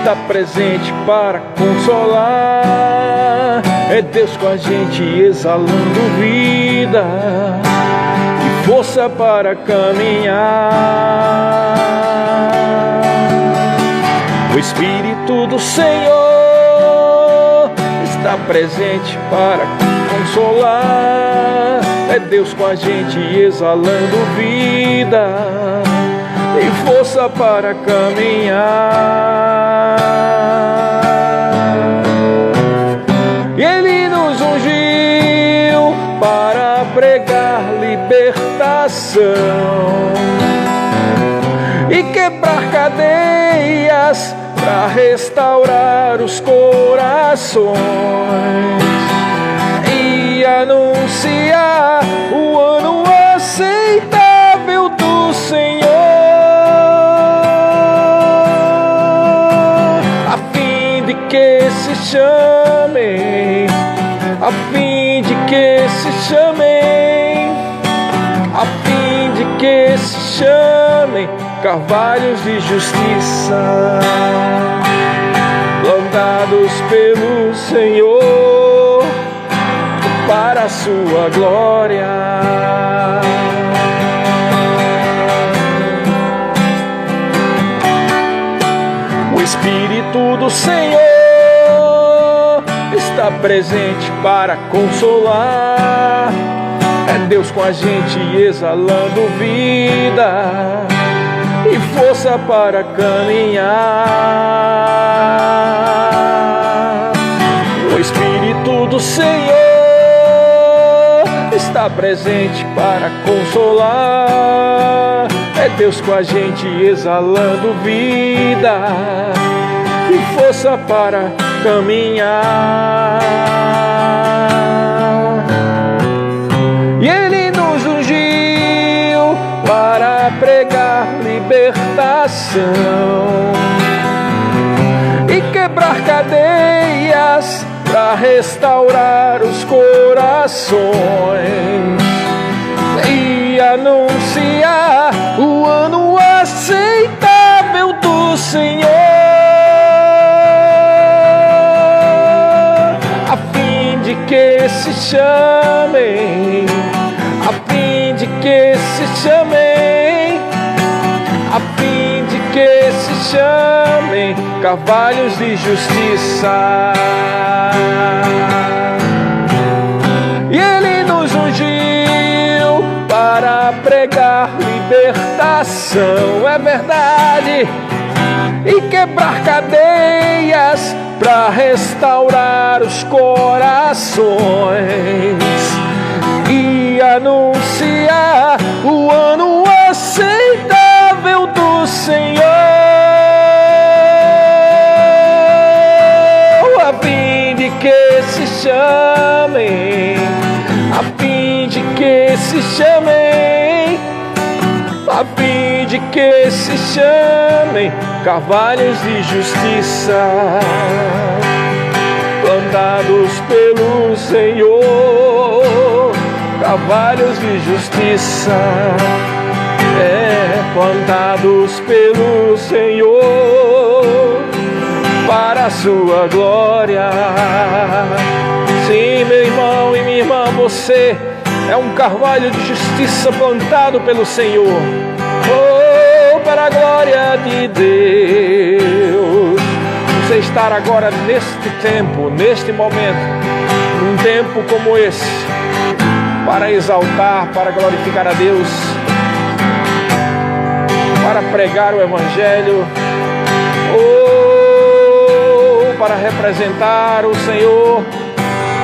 está presente para consolar. É Deus com a gente exalando vida e força para caminhar. O Espírito do Senhor está presente para consolar. É Deus com a gente exalando vida e força para caminhar. E Ele nos ungiu para pregar libertação e quebrar cadeias, para restaurar os corações e anunciar o ano aceitável do Senhor, a fim de que se chamem, a fim de que se chamem, a fim de que se chamem carvalhos de justiça, plantados pelo Senhor para a sua glória. O Espírito do Senhor está presente para consolar. É Deus com a gente exalando vida e força para caminhar. O Espírito do Senhor está presente para consolar. É Deus com a gente exalando vida e força para caminhar. E Ele nos ungiu para pregar libertação e quebrar cadeias, para restaurar os corações e anunciar o ano aceitável do Senhor, a fim de que se chamem, a fim de que se chamem, a fim de que se chamem carvalhos de justiça. E Ele nos ungiu para pregar libertação, é verdade, e quebrar cadeias, para restaurar os corações e anunciar o ano aceitável do Senhor, a fim de que se chamem, a fim de que se chamem, a fim de que se chamem carvalhos de justiça, plantados pelo Senhor, carvalhos de justiça, plantados pelo Senhor para a sua glória. Sim, meu irmão e minha irmã, você é um carvalho de justiça plantado pelo Senhor, para a glória de Deus. Você estar agora neste tempo, neste momento, num tempo como esse, para exaltar, para glorificar a Deus, para pregar o Evangelho, para representar o Senhor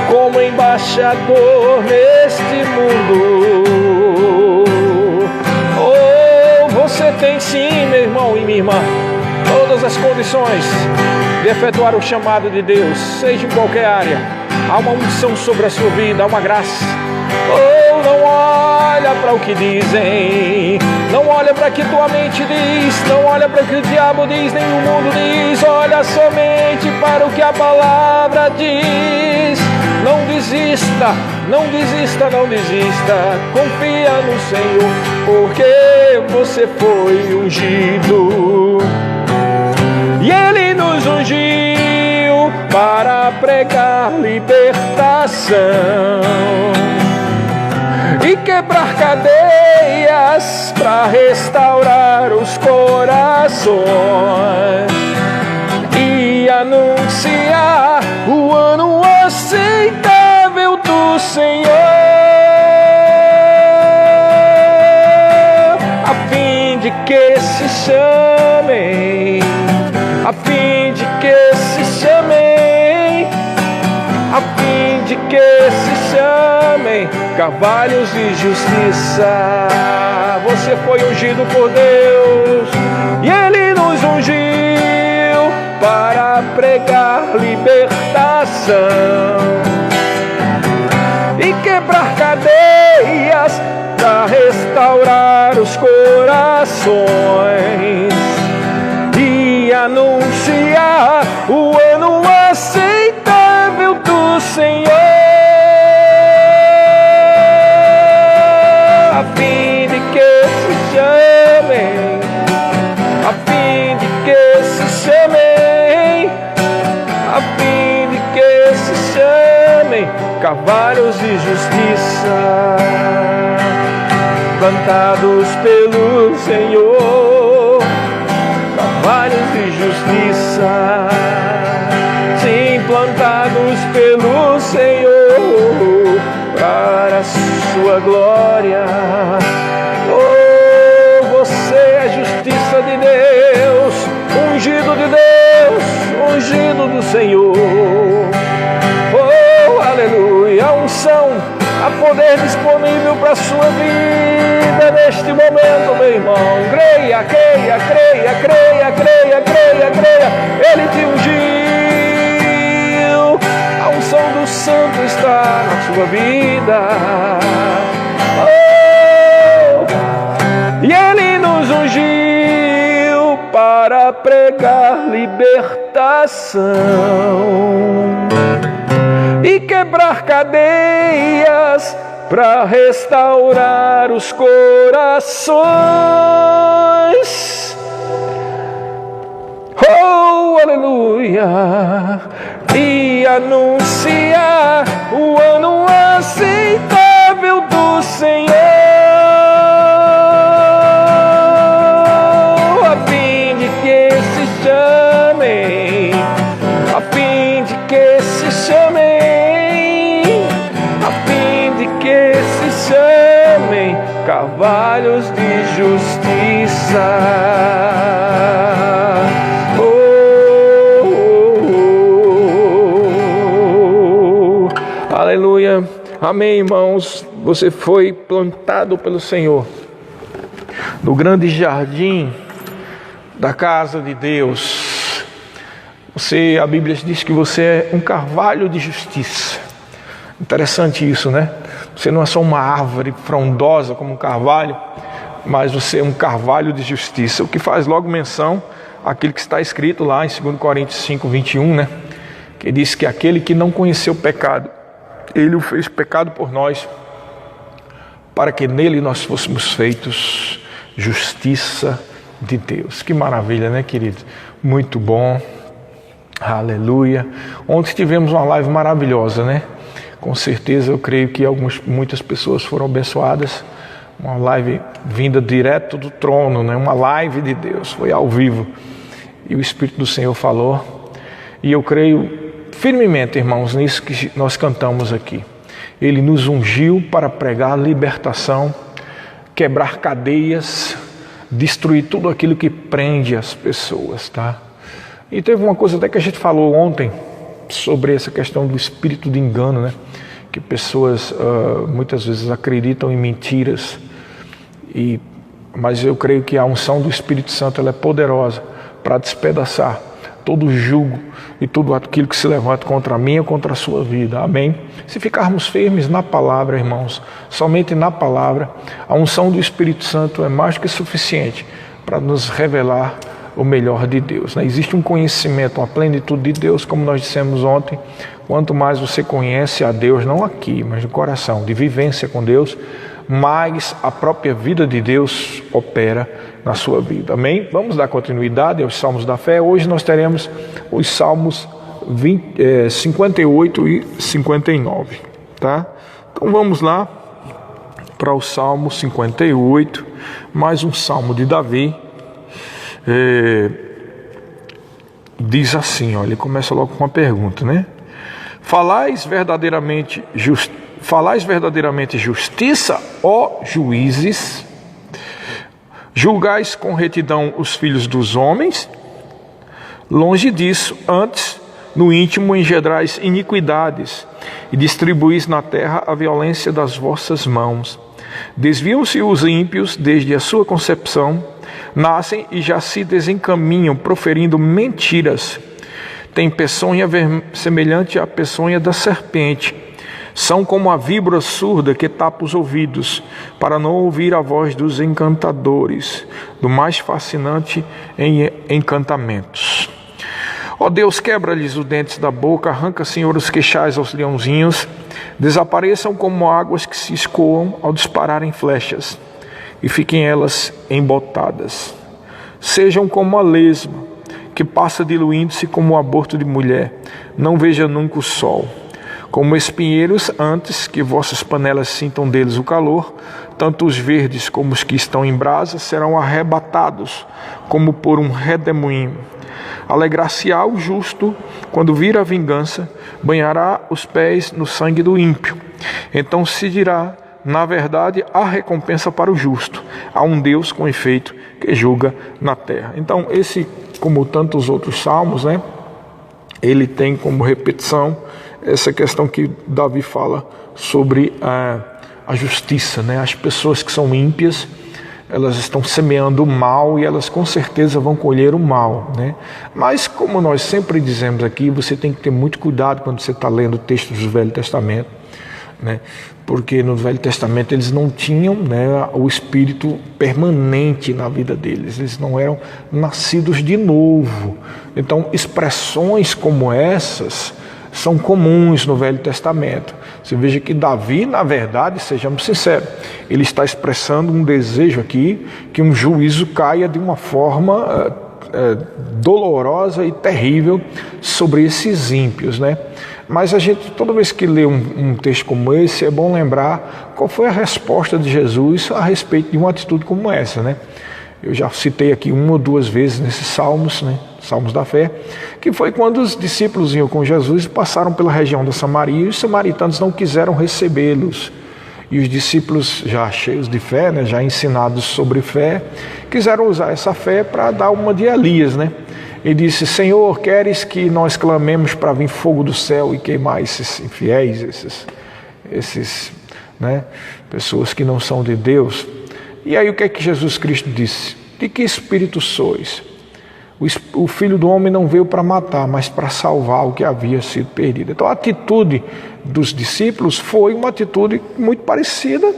como embaixador neste mundo. Você tem sim, meu irmão e minha irmã, todas as condições de efetuar o chamado de Deus, seja em qualquer área. Há uma unção sobre a sua vida, há uma graça. Não olha para o que dizem, não olha para o que tua mente diz, não olha para o que o diabo diz, nem o mundo diz. Olha somente para o que a palavra diz. Não desista, não desista, não desista. Confia no Senhor, porque você foi ungido. E Ele nos e quebrar cadeias para restaurar os corações e anunciar o ano aceitável do Senhor, a fim de que se chamem, a fim de que se chamem, a fim de que se chamem cavalos de justiça. Você foi ungido por Deus e Ele nos ungiu para pregar libertação e quebrar cadeias para restaurar os corações e anunciar o ano aceitável do Senhor, a fim de que se chamem, a fim de que se chamem, a fim de que se chamem cavalos de justiça, plantados pelo Senhor, cavalos de justiça, sim, plantados pelo Senhor, para a sua glória. Oh, você é justiça de Deus, ungido de Deus, ungido do Senhor. Oh, aleluia, a unção, a poder disponível para a sua vida neste momento, meu irmão. Creia, creia, creia, creia, creia, creia, creia. Ele te ungiu. A unção do Santo está na sua vida. Oh, e Ele nos ungiu para pregar libertação e quebrar cadeias para restaurar os corações. Oh, aleluia! E anunciar o ano aceitável do Senhor, a fim de que se chamem, a fim de que se chamem, a fim de que se chamem cavalos de justiça. Aleluia, amém, irmãos. Você foi plantado pelo Senhor no grande jardim da casa de Deus. A Bíblia diz que você é um carvalho de justiça. Interessante isso, né? Você não é só uma árvore frondosa como um carvalho, mas você é um carvalho de justiça, o que faz logo menção àquilo que está escrito lá em 2 Coríntios 5, 21, né? Que diz que aquele que não conheceu o pecado, Ele o fez pecado por nós, para que nele nós fôssemos feitos justiça de Deus. Que maravilha, né, querido? Muito bom. Aleluia. Ontem tivemos uma live maravilhosa, né? Com certeza eu creio que muitas pessoas foram abençoadas. Uma live vinda direto do trono, né? Uma live de Deus, foi ao vivo. E o Espírito do Senhor falou. E eu creio firmemente, irmãos, nisso que nós cantamos aqui. Ele nos ungiu para pregar libertação, quebrar cadeias, destruir tudo aquilo que prende as pessoas, tá? E teve uma coisa até que a gente falou ontem sobre essa questão do espírito de engano, né? Que pessoas muitas vezes acreditam em mentiras, mas eu creio que a unção do Espírito Santo ela é poderosa para despedaçar todo jugo e tudo aquilo que se levanta contra mim ou contra a sua vida. Amém? Se ficarmos firmes na palavra, irmãos, somente na palavra, a unção do Espírito Santo é mais que suficiente para nos revelar o melhor de Deus, né? Existe um conhecimento, uma plenitude de Deus, como nós dissemos ontem. Quanto mais você conhece a Deus, não aqui, mas no coração, de vivência com Deus, mais a própria vida de Deus opera na sua vida. Amém? Vamos dar continuidade aos Salmos da Fé. Hoje nós teremos os Salmos 58 e 59. tá? Então vamos lá para o Salmo 58, mais um Salmo de Davi. Diz assim, ó, ele começa logo com uma pergunta, né? Falais verdadeiramente justiça, ó juízes? Julgais com retidão os filhos dos homens? Longe disso, antes, no íntimo engendrais iniquidades, e distribuís na terra a violência das vossas mãos. Desviam-se os ímpios desde a sua concepção, nascem e já se desencaminham, proferindo mentiras. Tem peçonha semelhante à peçonha da serpente. São como a víbora surda que tapa os ouvidos, para não ouvir a voz dos encantadores, do mais fascinante em encantamentos. Ó Deus, quebra-lhes os dentes da boca, arranca, Senhor, os queixais aos leãozinhos, desapareçam como águas que se escoam ao dispararem flechas, e fiquem elas embotadas. Sejam como a lesma, que passa diluindo-se como o aborto de mulher, não veja nunca o sol. Como espinheiros, antes que vossas panelas sintam deles o calor, tanto os verdes como os que estão em brasa serão arrebatados, como por um redemoinho. Alegrar-se-á o justo quando vir a vingança, banhará os pés no sangue do ímpio. Então se dirá, na verdade, há recompensa para o justo. Há um Deus, com efeito, que julga na terra. Então, esse, como tantos outros salmos, né, ele tem como repetição essa questão que Davi fala sobre a justiça, né? As pessoas que são ímpias, elas estão semeando o mal e elas com certeza vão colher o mal, né? Mas como nós sempre dizemos aqui, você tem que ter muito cuidado quando você está lendo textos do Velho Testamento, né? Porque no Velho Testamento eles não tinham, né, o Espírito permanente na vida deles, eles não eram nascidos de novo. Então expressões como essas são comuns no Velho Testamento. Você veja que Davi, na verdade, sejamos sinceros, ele está expressando um desejo aqui que um juízo caia de uma forma dolorosa e terrível sobre esses ímpios, né? Mas a gente, toda vez que lê um texto como esse, é bom lembrar qual foi a resposta de Jesus a respeito de uma atitude como essa, né? Eu já citei aqui uma ou duas vezes nesses salmos, né? Salmos da fé, que foi quando os discípulos iam com Jesus e passaram pela região da Samaria e os samaritanos não quiseram recebê-los. E os discípulos, já cheios de fé, né, já ensinados sobre fé, quiseram usar essa fé para dar uma de Elias, né? E disse, Senhor, queres que nós clamemos para vir fogo do céu e queimar esses infiéis, esses, né, pessoas que não são de Deus? E aí o que é que Jesus Cristo disse? De que espírito sois? O Filho do Homem não veio para matar, mas para salvar o que havia sido perdido. Então a atitude dos discípulos foi uma atitude muito parecida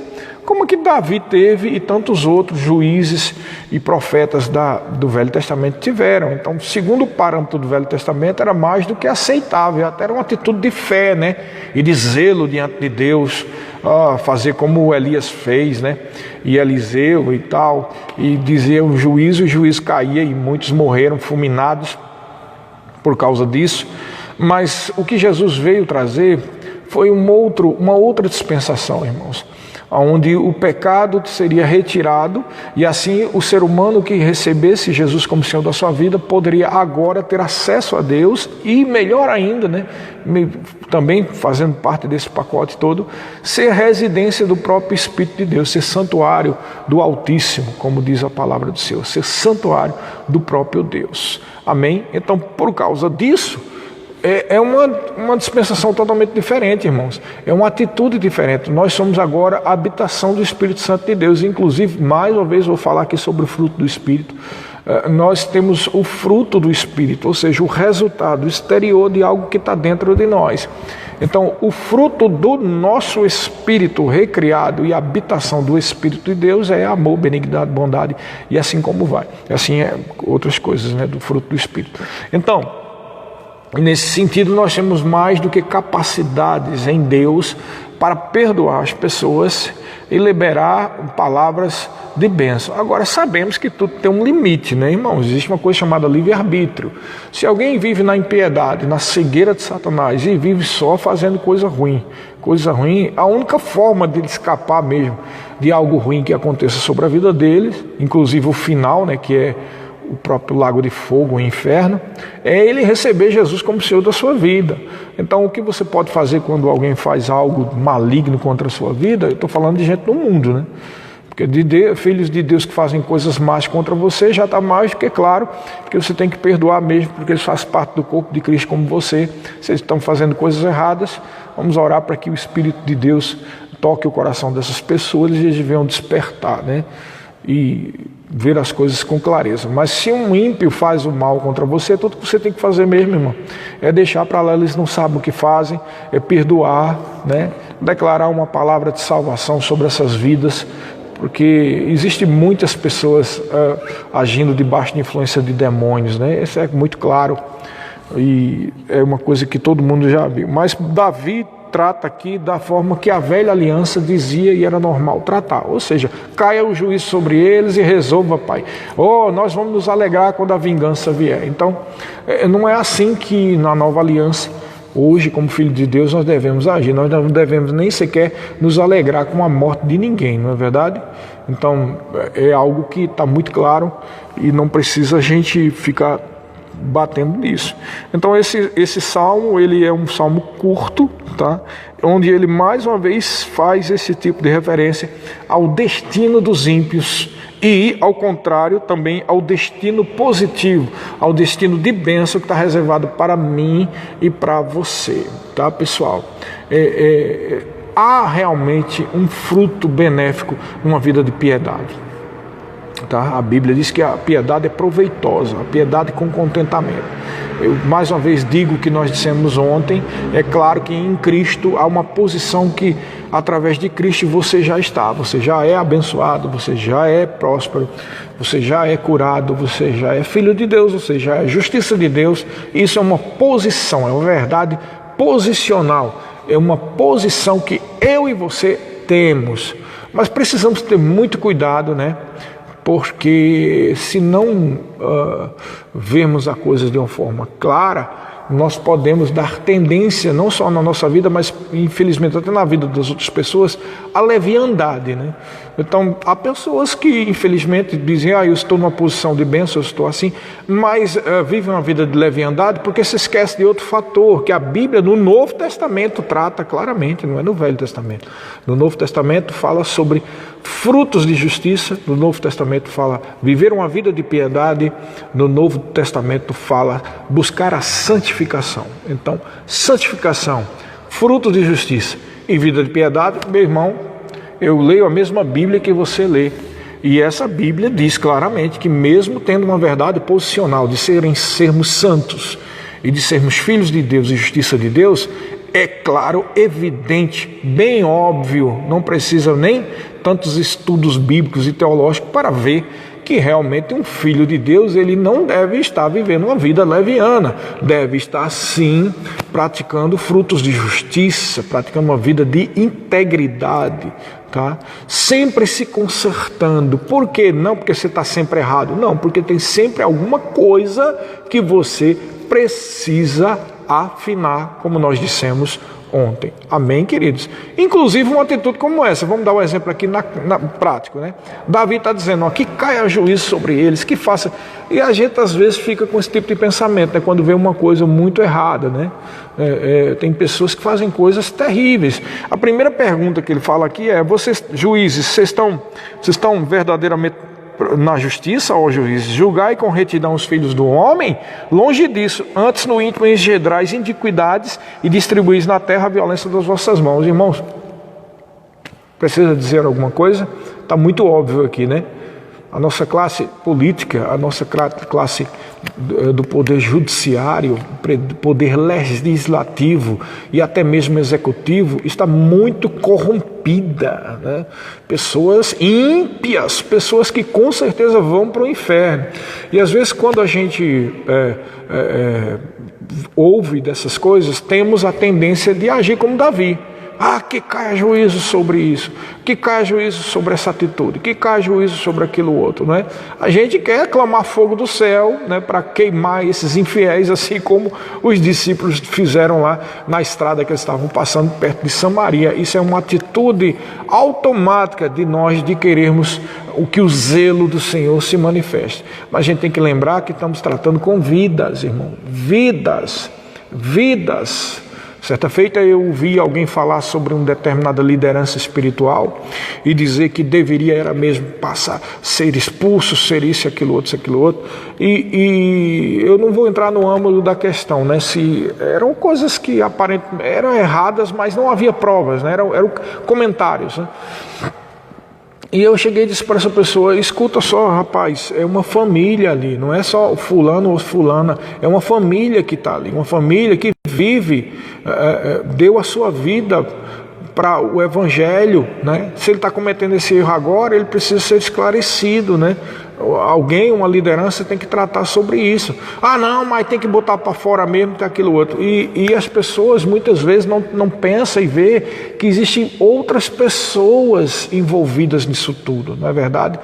como a que Davi teve e tantos outros juízes e profetas do Velho Testamento tiveram. Então, segundo o parâmetro do Velho Testamento, era mais do que aceitável, até era uma atitude de fé, né? E de zelo diante de Deus, fazer como Elias fez, né? E Eliseu e tal, e dizer o juízo caía e muitos morreram fulminados por causa disso. Mas o que Jesus veio trazer foi uma outra dispensação, irmãos, onde o pecado seria retirado e assim o ser humano que recebesse Jesus como Senhor da sua vida poderia agora ter acesso a Deus e, melhor ainda, né, também fazendo parte desse pacote todo, ser residência do próprio Espírito de Deus, ser santuário do Altíssimo, como diz a palavra do Senhor, ser santuário do próprio Deus. Amém? Então, por causa disso, é uma dispensação totalmente diferente, irmãos. É uma atitude diferente. Nós somos agora a habitação do Espírito Santo de Deus. Inclusive, mais uma vez, vou falar aqui sobre o fruto do Espírito. Nós temos o fruto do Espírito, ou seja, o resultado exterior de algo que está dentro de nós. Então, o fruto do nosso Espírito recriado e a habitação do Espírito de Deus é amor, benignidade, bondade e assim como vai. Assim é outras coisas, né, do fruto do Espírito. Então, nesse sentido, nós temos mais do que capacidades em Deus para perdoar as pessoas e liberar palavras de bênção. Agora, sabemos que tudo tem um limite, né, irmãos? Existe uma coisa chamada livre-arbítrio. Se alguém vive na impiedade, na cegueira de Satanás, e vive só fazendo coisa ruim, a única forma de ele escapar mesmo de algo ruim que aconteça sobre a vida dele, inclusive o final, né, que é o próprio lago de fogo, o inferno, é ele receber Jesus como Senhor da sua vida. Então, o que você pode fazer quando alguém faz algo maligno contra a sua vida? Eu estou falando de gente do mundo, né? Porque filhos de Deus que fazem coisas más contra você, já está mais do que claro que você tem que perdoar mesmo, porque eles fazem parte do corpo de Cristo como você. Se eles estão fazendo coisas erradas, vamos orar para que o Espírito de Deus toque o coração dessas pessoas e eles venham despertar, né? E ver as coisas com clareza. Mas se um ímpio faz o mal contra você, tudo que você tem que fazer mesmo, irmão, é deixar para lá, eles não sabem o que fazem, é perdoar, né? Declarar uma palavra de salvação sobre essas vidas, porque existem muitas pessoas agindo debaixo de influência de demônios, né? Isso é muito claro e é uma coisa que todo mundo já viu. Mas Davi trata aqui da forma que a velha aliança dizia e era normal tratar, ou seja, caia o juízo sobre eles e resolva, Pai. Nós vamos nos alegrar quando a vingança vier. Então, não é assim que na nova aliança, hoje, como filho de Deus, nós devemos agir. Nós não devemos nem sequer nos alegrar com a morte de ninguém, não é verdade? Então, é algo que está muito claro e não precisa a gente ficar batendo nisso. Então esse salmo, ele é um salmo curto, tá? Onde ele mais uma vez faz esse tipo de referência ao destino dos ímpios e, ao contrário, também ao destino positivo, ao destino de bênção que está reservado para mim e para você, tá, pessoal? Há realmente um fruto benéfico numa vida de piedade. Tá? A Bíblia diz que a piedade é proveitosa, a piedade com contentamento. Eu mais uma vez digo o que nós dissemos ontem. É claro que em Cristo há uma posição que através de Cristo você já está, você já é abençoado, você já é próspero, você já é curado, você já é filho de Deus, você já é justiça de Deus. Isso é uma posição, é uma verdade posicional, é uma posição que eu e você temos, mas precisamos ter muito cuidado, né? Porque se não vermos a coisa de uma forma clara, nós podemos dar tendência, não só na nossa vida, mas infelizmente até na vida das outras pessoas, a leviandade, né? Então, há pessoas que infelizmente dizem, eu estou numa posição de bênção, eu estou assim, mas vivem uma vida de leviandade porque se esquece de outro fator, que a Bíblia no Novo Testamento trata claramente, não é no Velho Testamento. No Novo Testamento fala sobre frutos de justiça, no Novo Testamento fala viver uma vida de piedade, no Novo Testamento fala buscar a santificação. Então, santificação, frutos de justiça e vida de piedade, meu irmão, eu leio a mesma Bíblia que você lê. E essa Bíblia diz claramente que mesmo tendo uma verdade posicional de sermos santos e de sermos filhos de Deus e justiça de Deus, é claro, evidente, bem óbvio, não precisa nem tantos estudos bíblicos e teológicos para ver que realmente um filho de Deus, ele não deve estar vivendo uma vida leviana, deve estar sim praticando frutos de justiça, praticando uma vida de integridade, tá? Sempre se consertando. Por quê? Não porque você está sempre errado, não, porque tem sempre alguma coisa que você precisa afinar, como nós dissemos ontem. Amém, queridos? Inclusive uma atitude como essa, vamos dar um exemplo aqui na prático, né? Davi está dizendo, que caia juízo sobre eles, que faça... E a gente às vezes fica com esse tipo de pensamento, né? Quando vê uma coisa muito errada, né? Tem pessoas que fazem coisas terríveis. A primeira pergunta que ele fala aqui é, vocês, juízes, vocês estão verdadeiramente na justiça, ó juízes, julgai com retidão os filhos do homem? Longe disso, antes no íntimo engendrais iniquidades e distribuís na terra a violência das vossas mãos. Irmãos, precisa dizer alguma coisa? Está muito óbvio aqui, né? A nossa classe política, a nossa classe do poder judiciário, poder legislativo e até mesmo executivo está muito corrompida, né? Pessoas ímpias, pessoas que com certeza vão para o inferno. E às vezes quando a gente ouve dessas coisas, temos a tendência de agir como Davi. que caia juízo sobre isso, que caia juízo sobre essa atitude, que caia juízo sobre aquilo outro, não é? A gente quer clamar fogo do céu, né, para queimar esses infiéis, assim como os discípulos fizeram lá na estrada que eles estavam passando perto de Samaria. Isso é uma atitude automática de nós de querermos o que o zelo do Senhor se manifeste. Mas a gente tem que lembrar que estamos tratando com vidas, irmão, vidas. Certa feita eu ouvi alguém falar sobre uma determinada liderança espiritual e dizer que deveria era mesmo passar, ser expulso, ser isso, aquilo outro. E eu não vou entrar no âmbito da questão, né? Se eram coisas que aparentemente eram erradas, mas não havia provas, né? Eram comentários, né? E eu cheguei e disse para essa pessoa: escuta só, rapaz, é uma família ali, não é só fulano ou fulana, é uma família que está ali, uma família que vive, deu a sua vida para o Evangelho, né? Se ele está cometendo esse erro agora, ele precisa ser esclarecido, né? Alguém, uma liderança tem que tratar sobre isso. Não, mas tem que botar para fora mesmo, que aquilo outro. E as pessoas muitas vezes não pensam e vê que existem outras pessoas envolvidas nisso tudo, não é verdade?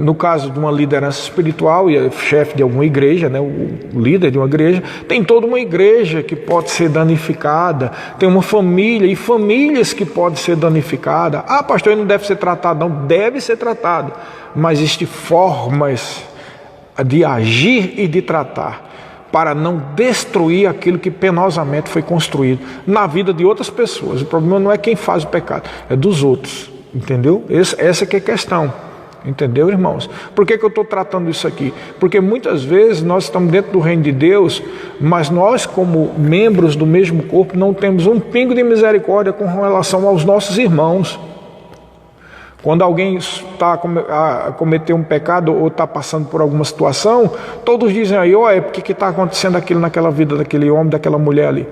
No caso de uma liderança espiritual e chefe de alguma igreja, né, o líder de uma igreja, tem toda uma igreja que pode ser danificada, tem uma família e famílias que podem ser danificadas. Pastor, ele não deve ser tratado. Não, deve ser tratado, mas existem formas de agir e de tratar para não destruir aquilo que penosamente foi construído na vida de outras pessoas. O problema não é quem faz o pecado, é dos outros, entendeu? Essa que é a questão. Entendeu, irmãos? Por que eu estou tratando isso aqui? Porque muitas vezes nós estamos dentro do reino de Deus, mas nós, como membros do mesmo corpo, não temos um pingo de misericórdia com relação aos nossos irmãos. Quando alguém está a cometer um pecado ou está passando por alguma situação, todos dizem aí: por que está acontecendo aquilo naquela vida daquele homem, daquela mulher ali?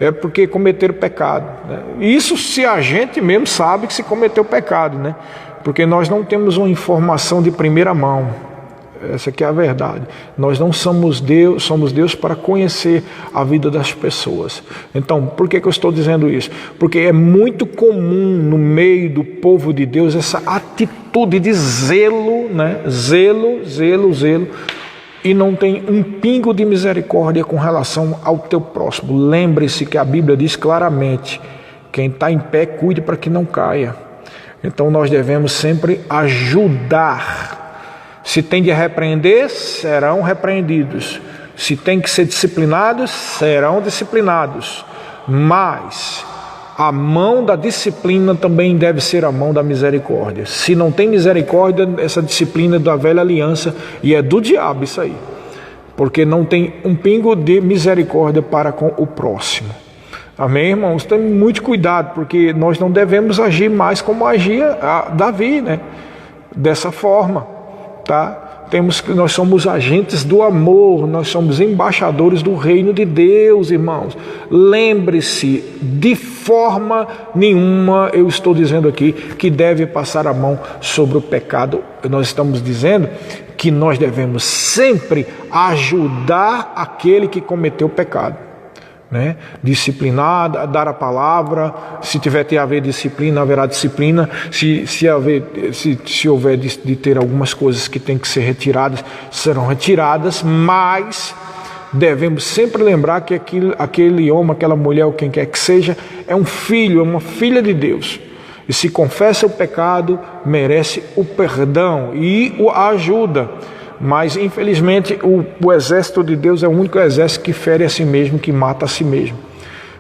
É porque cometeram pecado, né? Isso se a gente mesmo sabe que se cometeu pecado, né? Porque nós não temos uma informação de primeira mão. Essa aqui é a verdade. Nós não somos Deus, somos Deus para conhecer a vida das pessoas. Então, por que eu estou dizendo isso? Porque é muito comum no meio do povo de Deus essa atitude de zelo, né? Zelo, e não tem um pingo de misericórdia com relação ao teu próximo. Lembre-se que a Bíblia diz claramente: quem está em pé, cuide para que não caia. Então nós devemos sempre ajudar. Se tem de repreender, serão repreendidos. Se tem que ser disciplinados, serão disciplinados. Mas a mão da disciplina também deve ser a mão da misericórdia. Se não tem misericórdia, essa disciplina é da velha aliança e é do diabo isso aí. Porque não tem um pingo de misericórdia para com o próximo. Amém, irmãos? Temos muito cuidado, porque nós não devemos agir mais como agia Davi, né? Dessa forma, tá? Nós somos agentes do amor, nós somos embaixadores do reino de Deus, irmãos. Lembre-se, de forma nenhuma eu estou dizendo aqui que deve passar a mão sobre o pecado. Nós estamos dizendo que nós devemos sempre ajudar aquele que cometeu o pecado, né? Disciplinar, dar a palavra. Se tiver que haver disciplina, haverá disciplina. Se houver de ter algumas coisas que têm que ser retiradas, serão retiradas. Mas devemos sempre lembrar que aquele homem, aquela mulher, ou quem quer que seja, é um filho, é uma filha de Deus. E se confessa o pecado, merece o perdão e a ajuda. Mas infelizmente o exército de Deus é o único exército que fere a si mesmo, que mata a si mesmo,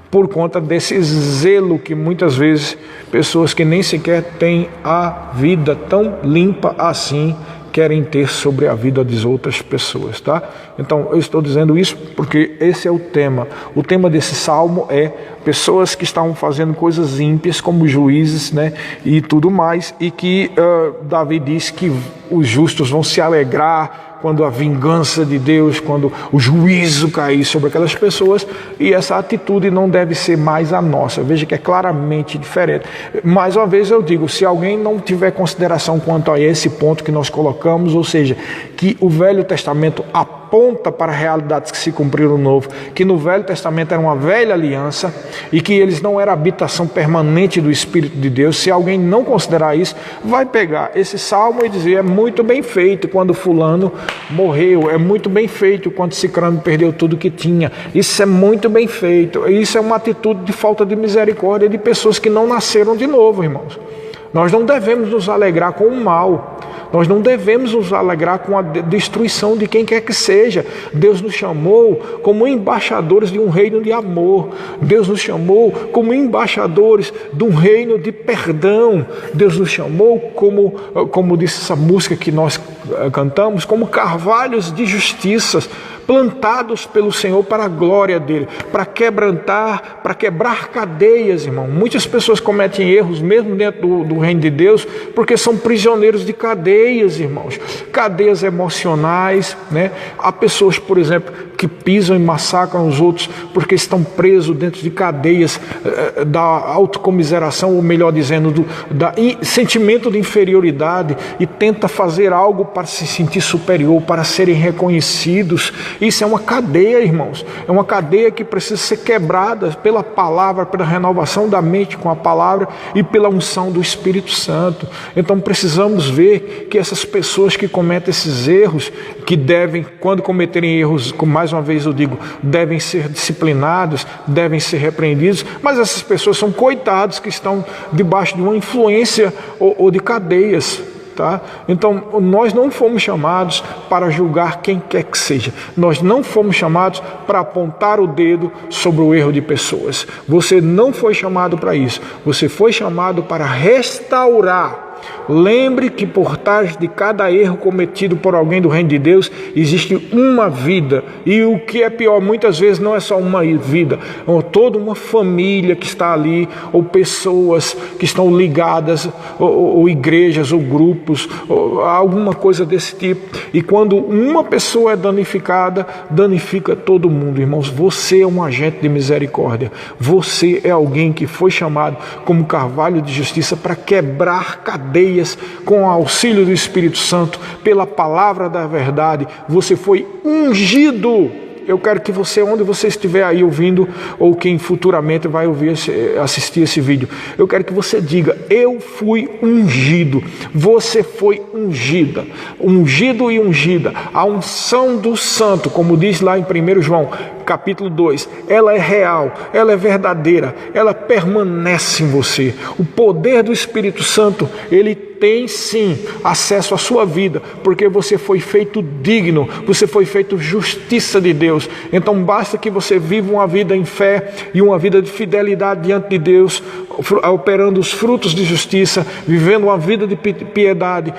por conta desse zelo que muitas vezes pessoas que nem sequer têm a vida tão limpa assim querem ter sobre a vida das outras pessoas, tá? Então eu estou dizendo isso porque esse é o tema. O tema desse salmo é pessoas que estavam fazendo coisas ímpias como juízes, né? E tudo mais, e que Davi diz que os justos vão se alegrar quando a vingança de Deus, quando o juízo cair sobre aquelas pessoas, e essa atitude não deve ser mais a nossa. Veja que é claramente diferente. Mais uma vez eu digo, se alguém não tiver consideração quanto a esse ponto que nós colocamos, ou seja, que o Velho Testamento aponta aponta para realidades que se cumpriram no Novo, que no Velho Testamento era uma velha aliança e que eles não eram habitação permanente do Espírito de Deus. Se alguém não considerar isso, vai pegar esse salmo e dizer: é muito bem feito quando fulano morreu, é muito bem feito quando Cicrano perdeu tudo que tinha, isso é muito bem feito. Isso é uma atitude de falta de misericórdia de pessoas que não nasceram de novo, irmãos. Nós não devemos nos alegrar com o mal. Nós não devemos nos alegrar com a destruição de quem quer que seja. Deus nos chamou como embaixadores de um reino de amor. Deus nos chamou como embaixadores de um reino de perdão. Deus nos chamou como disse essa música que nós cantamos, como carvalhos de justiça, plantados pelo Senhor para a glória dele, para quebrar cadeias, irmão. Muitas pessoas cometem erros mesmo dentro do reino de Deus, porque são prisioneiros de cadeias, irmãos. Cadeias emocionais, né? Há pessoas, por exemplo, que pisam e massacram os outros porque estão presos dentro de cadeias da autocomiseração, ou melhor dizendo, do sentimento de inferioridade, e tenta fazer algo para se sentir superior, para serem reconhecidos. Isso é uma cadeia, irmãos. É uma cadeia que precisa ser quebrada pela palavra, pela renovação da mente com a palavra e pela unção do Espírito Santo. Então precisamos ver que essas pessoas que cometem esses erros, que devem, quando cometerem erros, mais uma vez eu digo, devem ser disciplinados, devem ser repreendidos, mas essas pessoas são coitados que estão debaixo de uma influência ou de cadeias. Tá? Então, nós não fomos chamados para julgar quem quer que seja. Nós não fomos chamados para apontar o dedo sobre o erro de pessoas. Você não foi chamado para isso. Você foi chamado para restaurar. Lembre que por trás de cada erro cometido por alguém do reino de Deus existe uma vida, e o que é pior, muitas vezes não é só uma vida, é toda uma família que está ali, ou pessoas que estão ligadas, ou igrejas, ou grupos, ou alguma coisa desse tipo. E quando uma pessoa é danificada, danifica todo mundo, irmãos. Você é um agente de misericórdia, você é alguém que foi chamado como carvalho de justiça para quebrar cadeias com o auxílio do Espírito Santo, pela palavra da verdade. Você foi ungido. Eu quero que você, onde você estiver aí ouvindo, ou quem futuramente vai assistir esse vídeo, eu quero que você diga: eu fui ungido. Você foi ungida, ungido e ungida. A unção do santo, como diz lá em 1 João capítulo 2, ela é real, ela é verdadeira, ela permanece em você. O poder do Espírito Santo, ele tem sim acesso à sua vida, porque você foi feito digno, você foi feito justiça de Deus. Então basta que você viva uma vida em fé e uma vida de fidelidade diante de Deus, operando os frutos de justiça, vivendo uma vida de piedade,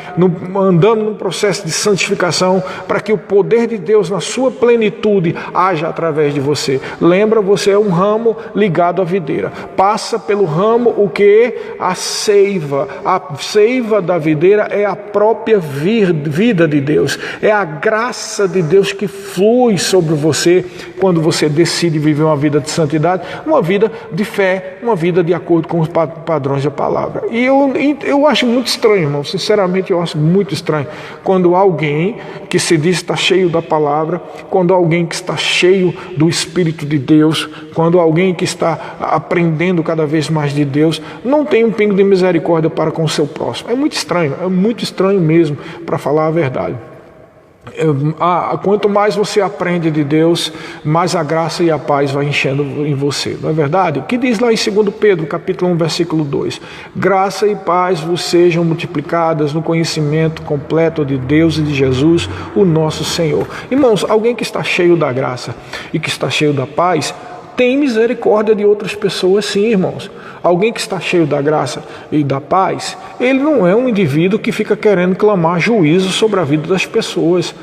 andando num processo de santificação, para que o poder de Deus na sua plenitude haja através de você. Lembra, você é um ramo ligado à videira. Passa pelo ramo o que? A seiva. A seiva da videira é a própria vida de Deus. É a graça de Deus que flui sobre você quando você decide viver uma vida de santidade, uma vida de fé, uma vida de acordo com os padrões da palavra. E eu acho muito estranho, irmão. Sinceramente, eu acho muito estranho quando alguém que se diz está cheio da palavra, quando alguém que está cheio do Espírito de Deus, quando alguém que está aprendendo cada vez mais de Deus, não tem um pingo de misericórdia para com o seu próximo. É muito estranho mesmo, para falar a verdade. Quanto mais você aprende de Deus, mais a graça e a paz vai enchendo em você, não é verdade? O que diz lá em 2 Pedro, capítulo 1, versículo 2? Graça e paz vos sejam multiplicadas no conhecimento completo de Deus e de Jesus, o nosso Senhor. Irmãos, alguém que está cheio da graça e que está cheio da paz, tem misericórdia de outras pessoas, sim, irmãos. Alguém que está cheio da graça e da paz, ele não é um indivíduo que fica querendo clamar juízo sobre a vida das pessoas.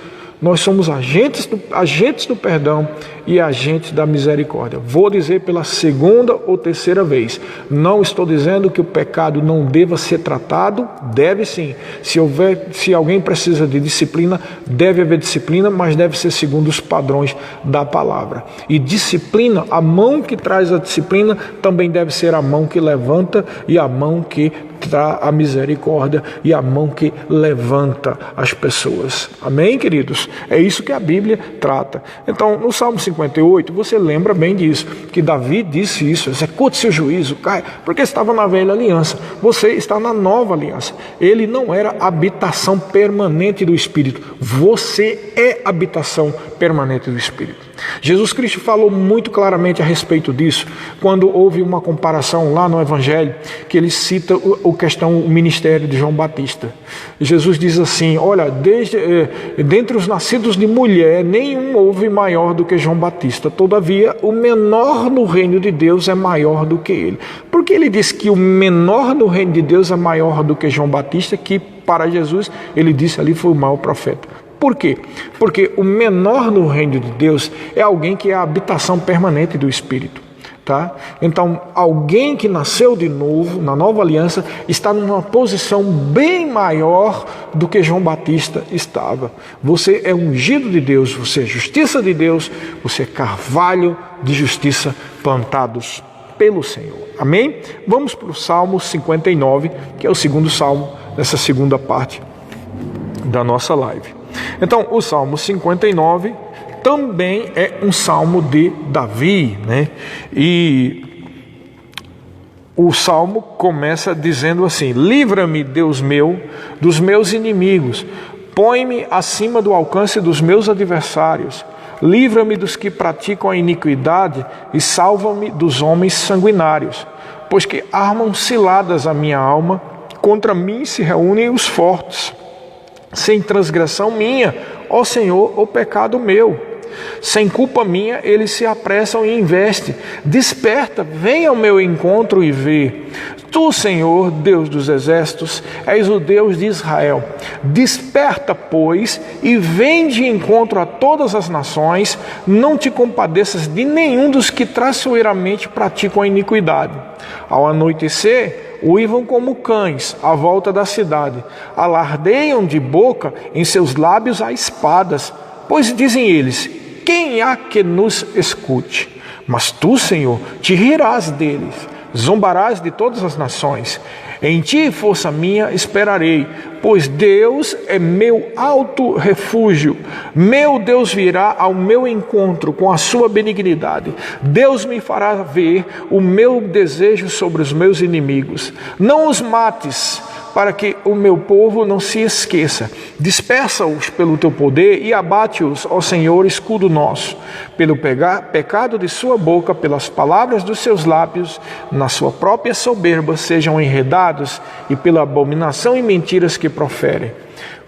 Nós somos agentes do perdão e agente da misericórdia. Vou dizer pela segunda ou terceira vez, não estou dizendo que o pecado não deva ser tratado, deve sim. Se alguém precisa de disciplina, deve haver disciplina, mas deve ser segundo os padrões da palavra. E disciplina, a mão que traz a disciplina também deve ser a mão que levanta e a mão que traz a misericórdia e a mão que levanta as pessoas. Amém, queridos? É isso que a Bíblia trata. Então, no Salmo 58, você lembra bem disso, que Davi disse isso: execute seu juízo, cai, porque estava na velha aliança. Você está na nova aliança. Ele não era habitação permanente do Espírito. Você é habitação permanente do Espírito. Jesus Cristo falou muito claramente a respeito disso, quando houve uma comparação lá no Evangelho, que ele cita o ministério de João Batista. Jesus diz assim: olha, dentre os nascidos de mulher, nenhum houve maior do que João Batista. Todavia, o menor no reino de Deus é maior do que ele. Por que ele diz que o menor no reino de Deus é maior do que João Batista, que para Jesus, ele disse ali, foi o maior profeta? Por quê? Porque o menor no reino de Deus é alguém que é a habitação permanente do Espírito. Tá? Então, alguém que nasceu de novo, na nova aliança, está numa posição bem maior do que João Batista estava. Você é ungido de Deus, você é justiça de Deus, você é carvalho de justiça plantados pelo Senhor. Amém? Vamos para o Salmo 59, que é o segundo salmo dessa segunda parte da nossa live. Então, o Salmo 59 também é um salmo de Davi, né? E o salmo começa dizendo assim: livra-me, Deus meu, dos meus inimigos, põe-me acima do alcance dos meus adversários, livra-me dos que praticam a iniquidade e salva-me dos homens sanguinários, pois que armam ciladas a minha alma, contra mim se reúnem os fortes. Sem transgressão minha, ó Senhor, o pecado meu. Sem culpa minha, eles se apressam e investem. Desperta, vem ao meu encontro e vê. Tu, Senhor, Deus dos exércitos, és o Deus de Israel. Desperta, pois, e vem de encontro a todas as nações. Não te compadeças de nenhum dos que traiçoeiramente praticam a iniquidade. Ao anoitecer, uivam como cães à volta da cidade, alardeiam de boca em seus lábios a espadas, pois dizem eles: quem há que nos escute? Mas tu, Senhor, te rirás deles, zombarás de todas as nações. Em ti, força minha, esperarei, pois Deus é meu alto refúgio. Meu Deus virá ao meu encontro com a sua benignidade. Deus me fará ver o meu desejo sobre os meus inimigos. Não os mates, para que o meu povo não se esqueça. Dispersa-os pelo teu poder e abate-os, ó Senhor, escudo nosso. Pelo pecado de sua boca, pelas palavras dos seus lábios, na sua própria soberba sejam enredados e pela abominação e mentiras que proferem.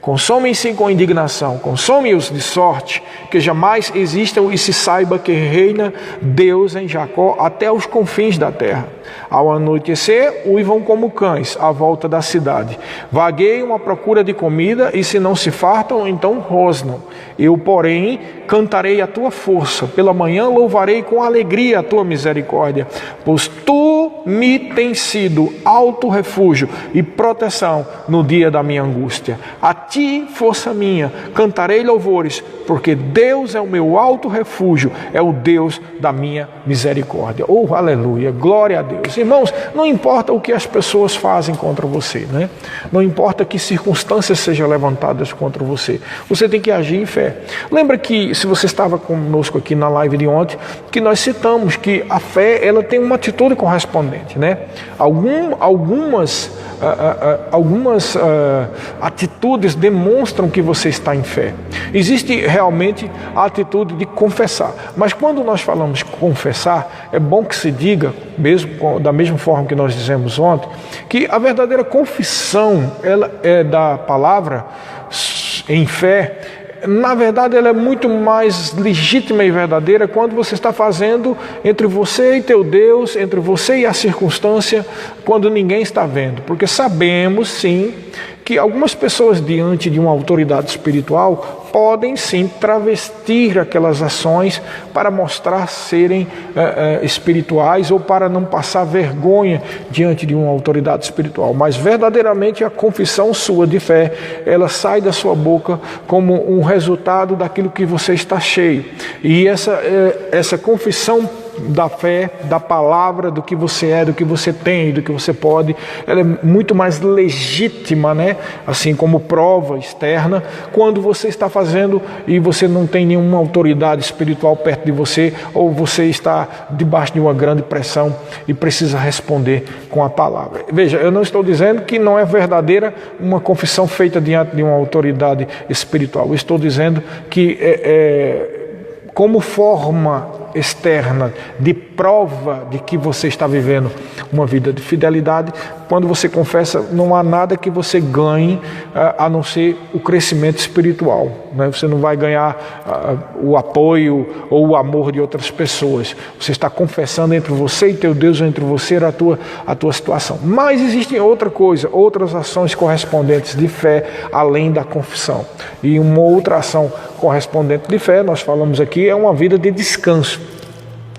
Consomem-se com indignação, consome-os de sorte, que jamais existam e se saiba que reina Deus em Jacó até os confins da terra. Ao anoitecer, uivam como cães à volta da cidade. Vagueiam à procura de comida e se não se fartam, então rosnam. Eu, porém, cantarei a tua força. Pela manhã louvarei com alegria a tua misericórdia, pois tu me tens sido alto refúgio e proteção no dia da minha angústia. A ti, força minha, cantarei louvores, porque Deus é o meu alto refúgio, é o Deus da minha misericórdia. Oh, aleluia, glória a Deus. Irmãos, não importa o que as pessoas fazem contra você, né? Não importa que circunstâncias sejam levantadas contra você. Você tem que agir em fé. Lembra que, se você estava conosco aqui na live de ontem, que nós citamos que a fé, ela tem uma atitude correspondente, né? Algumas atitudes demonstram que você está em fé. Existe realmente a atitude de confessar, mas quando nós falamos confessar, é bom que se diga, mesmo da mesma forma que nós dizemos ontem, que a verdadeira confissão, ela é da palavra em fé. Na verdade, ela é muito mais legítima e verdadeira quando você está fazendo entre você e teu Deus, entre você e a circunstância, quando ninguém está vendo. Porque sabemos, sim, que algumas pessoas diante de uma autoridade espiritual podem sim travestir aquelas ações para mostrar serem espirituais ou para não passar vergonha diante de uma autoridade espiritual. Mas verdadeiramente a confissão sua de fé, ela sai da sua boca como um resultado daquilo que você está cheio. E essa confissão da fé, da palavra, do que você é, do que você tem, do que você pode, ela é muito mais legítima, né? Assim como prova externa, quando você está fazendo e você não tem nenhuma autoridade espiritual perto de você, ou você está debaixo de uma grande pressão e precisa responder com a palavra. Veja, eu não estou dizendo que não é verdadeira uma confissão feita diante de uma autoridade espiritual. Eu estou dizendo que como forma externa de prova de que você está vivendo uma vida de fidelidade, quando você confessa, não há nada que você ganhe a não ser o crescimento espiritual, né? Você não vai ganhar o apoio ou o amor de outras pessoas. Você está confessando entre você e teu Deus, entre você e a tua situação. Mas existem outras ações correspondentes de fé além da confissão. E uma outra ação correspondente de fé, nós falamos aqui, é uma vida de descanso.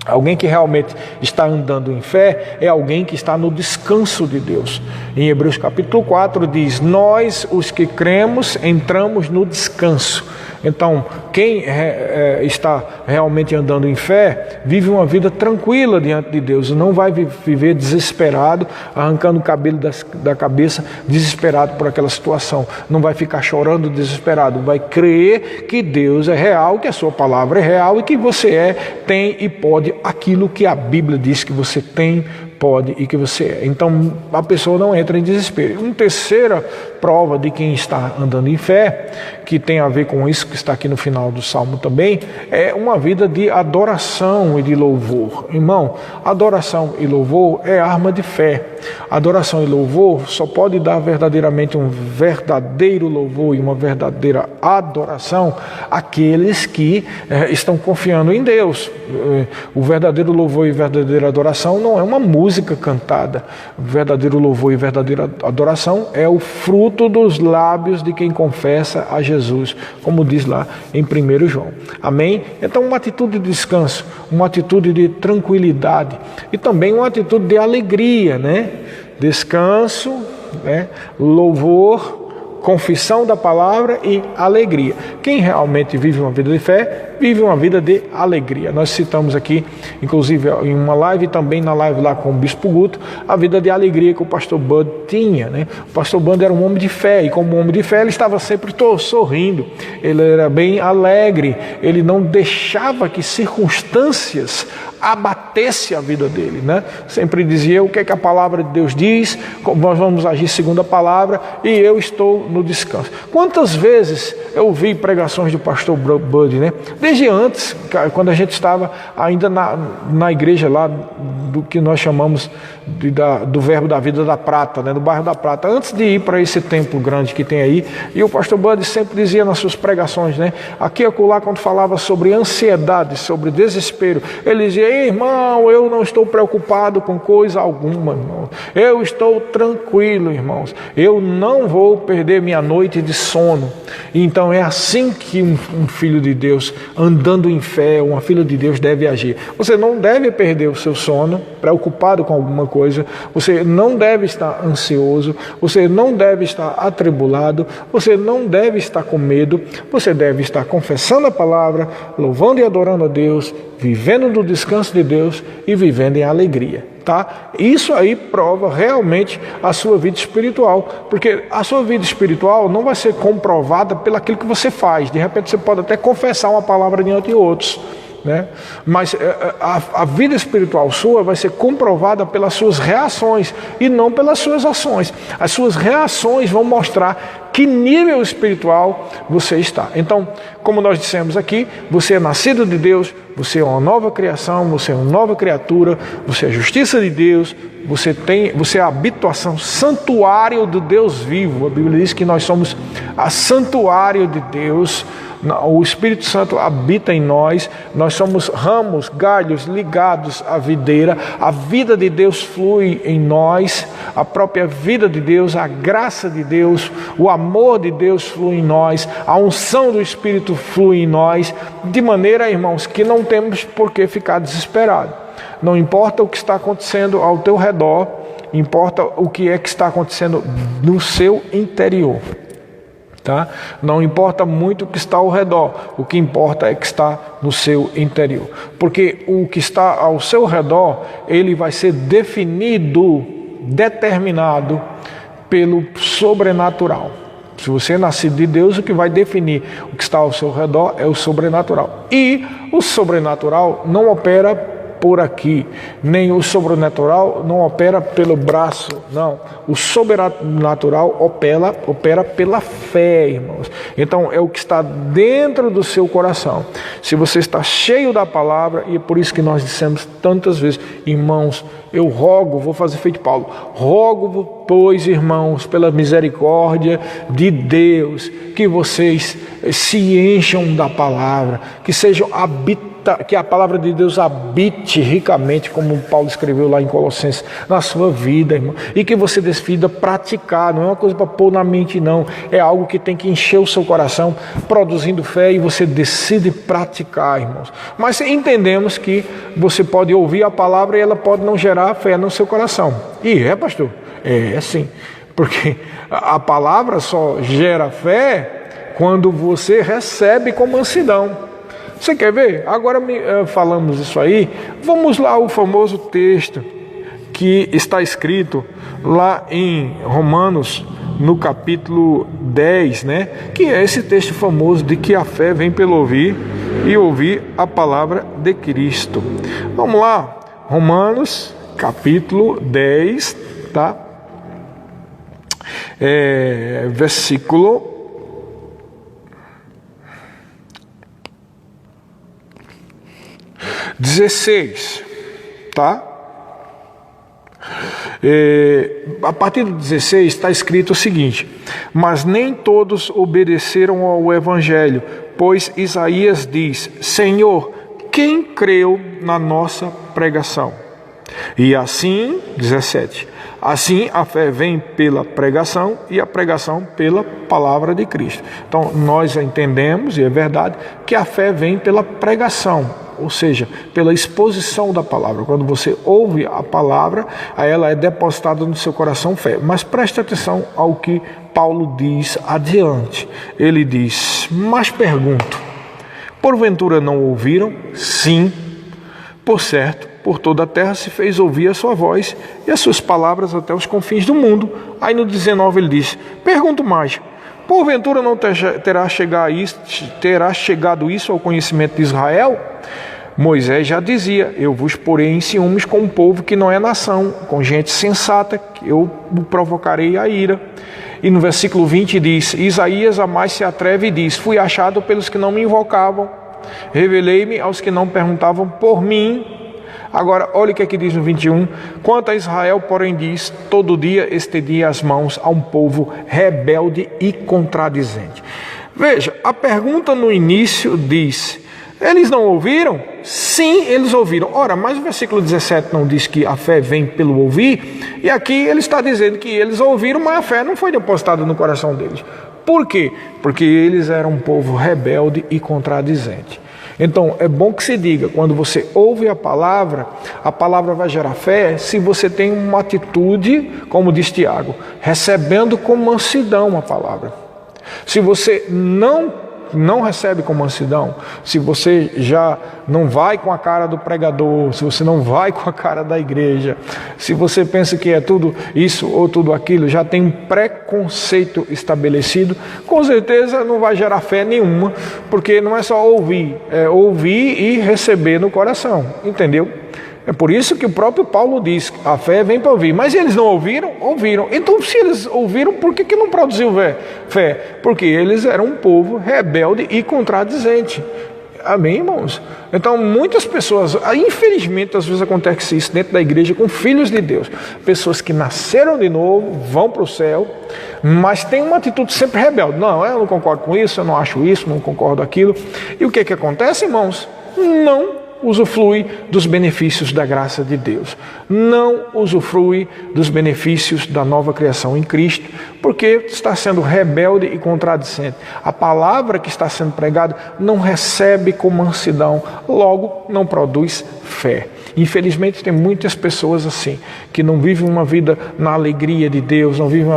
Alguém que realmente está andando em fé é alguém que está no descanso de Deus. Em Hebreus capítulo 4 diz: nós, os que cremos, entramos no descanso. Então, quem está realmente andando em fé, vive uma vida tranquila diante de Deus. Não vai viver desesperado, arrancando o cabelo da cabeça, desesperado por aquela situação. Não vai ficar chorando desesperado. Vai crer que Deus é real, que a sua palavra é real e que você tem e pode aquilo que a Bíblia diz que você tem, pode e que você é. Então a pessoa não entra em desespero. Uma terceira prova de quem está andando em fé, que tem a ver com isso que está aqui no final do Salmo também, é uma vida de adoração e de louvor. Irmão, adoração e louvor é arma de fé. Adoração e louvor só pode dar verdadeiramente um verdadeiro louvor e uma verdadeira adoração àqueles que estão confiando em Deus. O verdadeiro louvor e verdadeira adoração não é uma música cantada. O verdadeiro louvor e verdadeira adoração é o fruto dos lábios de quem confessa a Jesus, como diz lá em 1 João. Amém? Então uma atitude de descanso, uma atitude de tranquilidade e também uma atitude de alegria, né? Descanso, né? Louvor, confissão da palavra e alegria. Quem realmente vive uma vida de fé, vive uma vida de alegria. Nós citamos aqui, inclusive em uma live, também na live lá com o Bispo Guto, a vida de alegria que o pastor Bud tinha, né? O pastor Bud era um homem de fé, e como homem de fé ele estava sempre sorrindo, ele era bem alegre, ele não deixava que circunstâncias abatesse a vida dele, né? Sempre dizia o que é que a palavra de Deus diz, nós vamos agir segundo a palavra e eu estou no descanso. Quantas vezes eu vi pregações do pastor Bud, né? Desde antes, quando a gente estava ainda na igreja lá do que nós chamamos do Verbo da Vida da Prata, né? Do bairro da Prata, antes de ir para esse templo grande que tem aí, e o pastor Bud sempre dizia nas suas pregações, né? Aqui e acolá, quando falava sobre ansiedade, sobre desespero, ele dizia: irmão, eu não estou preocupado com coisa alguma, irmão. Eu estou tranquilo, irmãos. Eu não vou perder minha noite de sono. Então é assim que um filho de Deus, andando em fé, uma filha de Deus deve agir. Você não deve perder o seu sono, preocupado com alguma coisa. Você não deve estar ansioso. Você não deve estar atribulado. Você não deve estar com medo. Você deve estar confessando a palavra, louvando e adorando a Deus, vivendo no descanso de Deus e vivendo em alegria, tá? Isso aí prova realmente a sua vida espiritual, porque a sua vida espiritual não vai ser comprovada pelo aquilo que você faz. De repente você pode até confessar uma palavra diante de outros, né? Mas a vida espiritual sua vai ser comprovada pelas suas reações e não pelas suas ações. As suas reações vão mostrar que nível espiritual você está. Então, como nós dissemos aqui, você é nascido de Deus, você é uma nova criação, você é uma nova criatura, você é justiça de Deus, você é a habitação, santuário do Deus vivo. A Bíblia diz que nós somos a santuário de Deus, o Espírito Santo habita em nós, nós somos ramos, galhos ligados à videira, a vida de Deus flui em nós, a própria vida de Deus, a graça de Deus, o amor de Deus flui em nós, a unção do Espírito flui em nós, de maneira, irmãos, que não temos por que ficar desesperados. Não importa o que está acontecendo ao teu redor, importa o que é que está acontecendo no seu interior. Tá? Não importa muito o que está ao redor, o que importa é que está no seu interior. Porque o que está ao seu redor, ele vai ser definido, determinado pelo sobrenatural. Se você é nascido de Deus, o que vai definir o que está ao seu redor é o sobrenatural. E o sobrenatural não opera por aqui, nem o sobrenatural não opera pelo braço, não. O sobrenatural opera pela fé, irmãos. Então é o que está dentro do seu coração. Se você está cheio da palavra, e é por isso que nós dissemos tantas vezes, irmãos, eu rogo, vou fazer feito Paulo, rogo, pois, irmãos, pela misericórdia de Deus, que vocês se encham da palavra, que sejam que a palavra de Deus habite ricamente, como Paulo escreveu lá em Colossenses, na sua vida, irmão, e que você decida praticar. Não é uma coisa para pôr na mente, não, é algo que tem que encher o seu coração, produzindo fé, e você decide praticar, irmãos. Mas entendemos que você pode ouvir a palavra e ela pode não gerar fé no seu coração. E pastor? É sim, porque a palavra só gera fé quando você recebe com mansidão. Você quer ver? Agora falamos isso aí, vamos lá ao famoso texto que está escrito lá em Romanos, no capítulo 10, né? Que é esse texto famoso de que a fé vem pelo ouvir e ouvir a palavra de Cristo. Vamos lá, Romanos, capítulo 10, tá? Versículo 16, tá? A partir do 16 está escrito o seguinte: mas nem todos obedeceram ao Evangelho, pois Isaías diz: Senhor, quem creu na nossa pregação? E assim, 17, assim a fé vem pela pregação e a pregação pela palavra de Cristo. Então nós entendemos, e é verdade, que a fé vem pela pregação, ou seja, pela exposição da palavra. Quando você ouve a palavra, aí ela é depositada no seu coração fé. Mas preste atenção ao que Paulo diz adiante. Ele diz: mas pergunto, porventura não ouviram? Sim, por certo, por toda a terra se fez ouvir a sua voz e as suas palavras até os confins do mundo. Aí no 19 ele diz: pergunto mais, porventura não terá chegado isso ao conhecimento de Israel? Moisés já dizia: eu vos porei em ciúmes com um povo que não é nação, com gente sensata, que eu provocarei a ira. E no versículo 20 diz: Isaías a mais se atreve e diz: fui achado pelos que não me invocavam, revelei-me aos que não perguntavam por mim. Agora, olha o que é que diz no 21. Quanto a Israel, porém, diz: todo dia estendi as mãos a um povo rebelde e contradizente. Veja, a pergunta no início diz: eles não ouviram? Sim, eles ouviram. Ora, mas o versículo 17 não diz que a fé vem pelo ouvir? E aqui ele está dizendo que eles ouviram, mas a fé não foi depositada no coração deles. Por quê? Porque eles eram um povo rebelde e contradizente. Então, é bom que se diga, quando você ouve a palavra vai gerar fé se você tem uma atitude, como diz Tiago, recebendo com mansidão a palavra. Se você não recebe com mansidão, se você já não vai com a cara do pregador, se você não vai com a cara da igreja, se você pensa que é tudo isso ou tudo aquilo, já tem um preconceito estabelecido, com certeza não vai gerar fé nenhuma, porque não é só ouvir, é ouvir e receber no coração, entendeu? É por isso que o próprio Paulo diz: a fé vem para ouvir. Mas eles não ouviram? Ouviram. Então, se eles ouviram, por que não produziu fé? Porque eles eram um povo rebelde e contradizente. Amém, irmãos? Então, muitas pessoas, infelizmente, às vezes acontece isso dentro da igreja com filhos de Deus. Pessoas que nasceram de novo, vão para o céu, mas têm uma atitude sempre rebelde. Não, eu não concordo com isso, eu não acho isso, não concordo com aquilo. E o que acontece, irmãos? Não usufrui dos benefícios da graça de Deus. Não usufrui dos benefícios da nova criação em Cristo, porque está sendo rebelde e contradicente. A palavra que está sendo pregada não recebe com mansidão, logo não produz fé. Infelizmente tem muitas pessoas assim, que não vivem uma vida na alegria de Deus, não vivem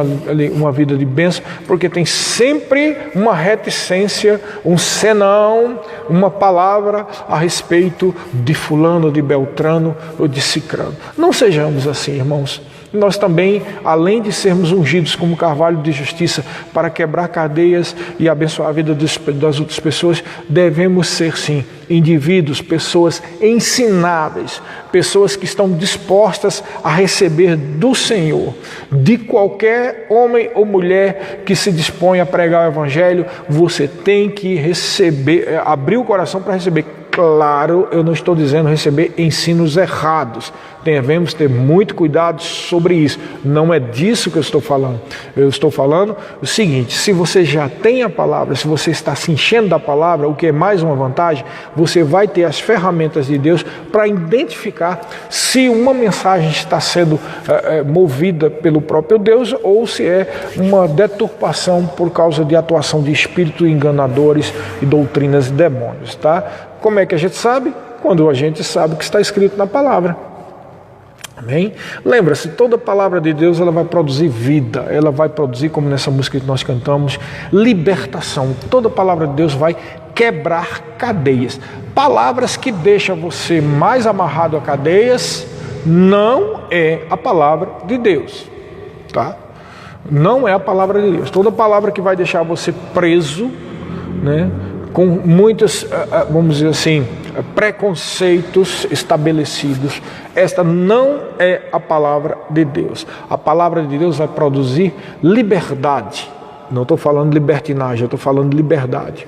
uma vida de bênção, porque tem sempre uma reticência, um senão, uma palavra a respeito de fulano, de beltrano ou de cicrano. Não sejamos assim, irmãos. Nós também, além de sermos ungidos como carvalho de justiça para quebrar cadeias e abençoar a vida das outras pessoas, devemos ser, sim, indivíduos, pessoas ensináveis, pessoas que estão dispostas a receber do Senhor, de qualquer homem ou mulher que se dispõe a pregar o Evangelho. Você tem que receber, abrir o coração para receber. Claro, eu não estou dizendo receber ensinos errados. Devemos ter muito cuidado sobre isso. Não é disso que eu estou falando. Eu estou falando o seguinte: se você já tem a palavra, se você está se enchendo da palavra, o que é mais uma vantagem, você vai ter as ferramentas de Deus para identificar se uma mensagem está sendo movida pelo próprio Deus ou se é uma deturpação por causa de atuação de espíritos enganadores e doutrinas de demônios, tá? Como é que a gente sabe? Quando a gente sabe o que está escrito na palavra. Amém? Lembra-se, toda palavra de Deus ela vai produzir vida, ela vai produzir, como nessa música que nós cantamos, libertação. Toda palavra de Deus vai quebrar cadeias. Palavras que deixam você mais amarrado a cadeias não é a palavra de Deus, tá? Não é a palavra de Deus. Toda palavra que vai deixar você preso, né, com muitas, vamos dizer assim, preconceitos estabelecidos, esta não é a palavra de Deus. A palavra de Deus vai produzir liberdade. Não estou falando de libertinagem, eu estou falando de liberdade.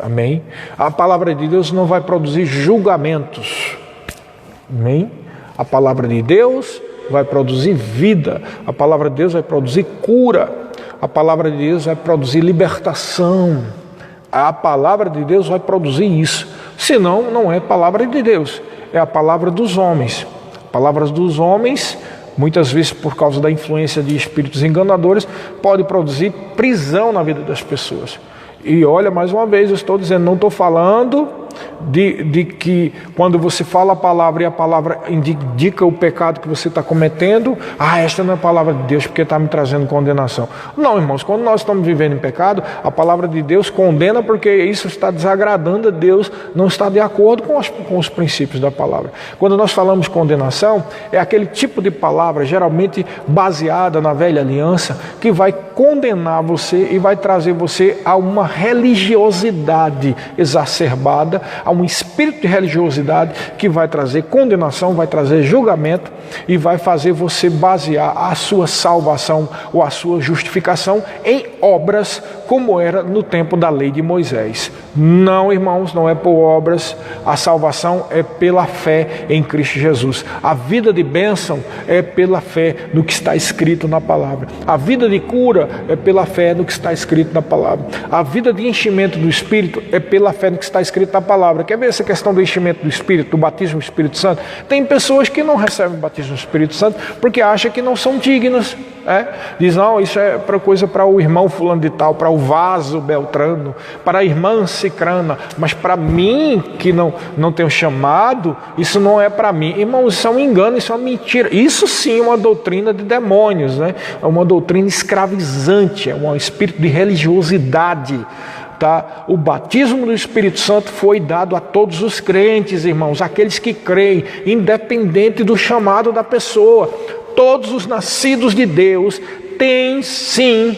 Amém? A palavra de Deus não vai produzir julgamentos. Amém? A palavra de Deus vai produzir vida. A palavra de Deus vai produzir cura. A palavra de Deus vai produzir libertação. A palavra de Deus vai produzir isso. Senão, não é palavra de Deus, é a palavra dos homens. Palavras dos homens, muitas vezes por causa da influência de espíritos enganadores, pode produzir prisão na vida das pessoas. E olha, mais uma vez, eu estou dizendo, não estou falando de que quando você fala a palavra e a palavra indica o pecado que você está cometendo, esta não é a palavra de Deus porque está me trazendo condenação. Não, irmãos, quando nós estamos vivendo em pecado, a palavra de Deus condena porque isso está desagradando a Deus, não está de acordo com os princípios da palavra. Quando nós falamos condenação, é aquele tipo de palavra geralmente baseada na velha aliança que vai condenar você e vai trazer você a uma religiosidade exacerbada, a um espírito de religiosidade que vai trazer condenação, vai trazer julgamento e vai fazer você basear a sua salvação ou a sua justificação em obras como era no tempo da lei de Moisés. Não, irmãos, não é por obras. A salvação é pela fé em Cristo Jesus. A vida de bênção é pela fé no que está escrito na palavra. A vida de cura é pela fé no que está escrito na palavra. A vida de enchimento do Espírito é pela fé no que está escrito na palavra. Quer ver essa questão do enchimento do Espírito, do batismo do Espírito Santo? Tem pessoas que não recebem o batismo do Espírito Santo porque acham que não são dignas. Diz, não, isso é coisa para o irmão fulano de tal, para o vaso beltrano, para a irmã cicrana, mas para mim que não tenho chamado, isso não é para mim. Irmãos, isso é um engano, isso é uma mentira. Isso sim é uma doutrina de demônios, né? É uma doutrina escravizante, é um espírito de religiosidade. Tá? O batismo do Espírito Santo foi dado a todos os crentes, irmãos, aqueles que creem, independente do chamado da pessoa. Todos os nascidos de Deus têm sim